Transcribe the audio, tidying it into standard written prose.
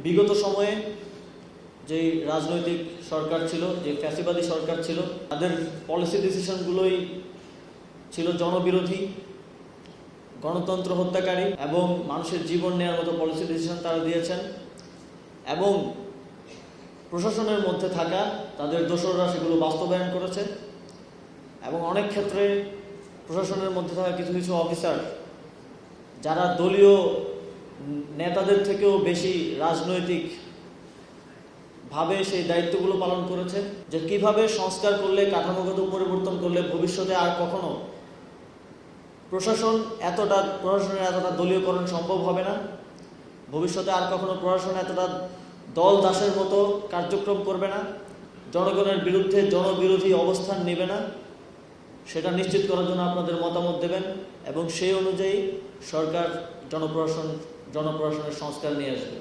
বিগত সময়ে যে রাজনৈতিক সরকার ছিল, যে ফ্যাসিবাদী সরকার ছিল, তাদের পলিসি ডিসিশনগুলোই ছিল জনবিরোধী, গণতন্ত্র হত্যাকারী এবং মানুষের জীবন নেওয়ার মতো পলিসি ডিসিশন তারা দিয়েছেন। এবং প্রশাসনের মধ্যে থাকা তাদের দোসররা সেগুলো বাস্তবায়ন করেছে। এবং অনেক ক্ষেত্রে প্রশাসনের মধ্যে থাকা কিছু কিছু অফিসার যারা দলীয় নেতাদের থেকেও বেশি রাজনৈতিক ভাবে সেই দায়িত্বগুলো পালন করেছে, যে কিভাবে সংস্কার করলে, কাঠামোগত পরিবর্তন করলে ভবিষ্যতে আর কখনো প্রশাসনের এতটা দলীয়করণ সম্ভব হবে না। ভবিষ্যতে আর কখনো প্রশাসন এতটা দল দাসের মতো কার্যক্রম করবে না, জনগণের বিরুদ্ধে জনবিরোধী অবস্থান নেবে না। সেটা নিশ্চিত করার জন্য আপনাদের মতামত দেবেন এবং সেই অনুযায়ী সরকার জনপ্রশাসনের সংস্কার নিয়ে আসবে।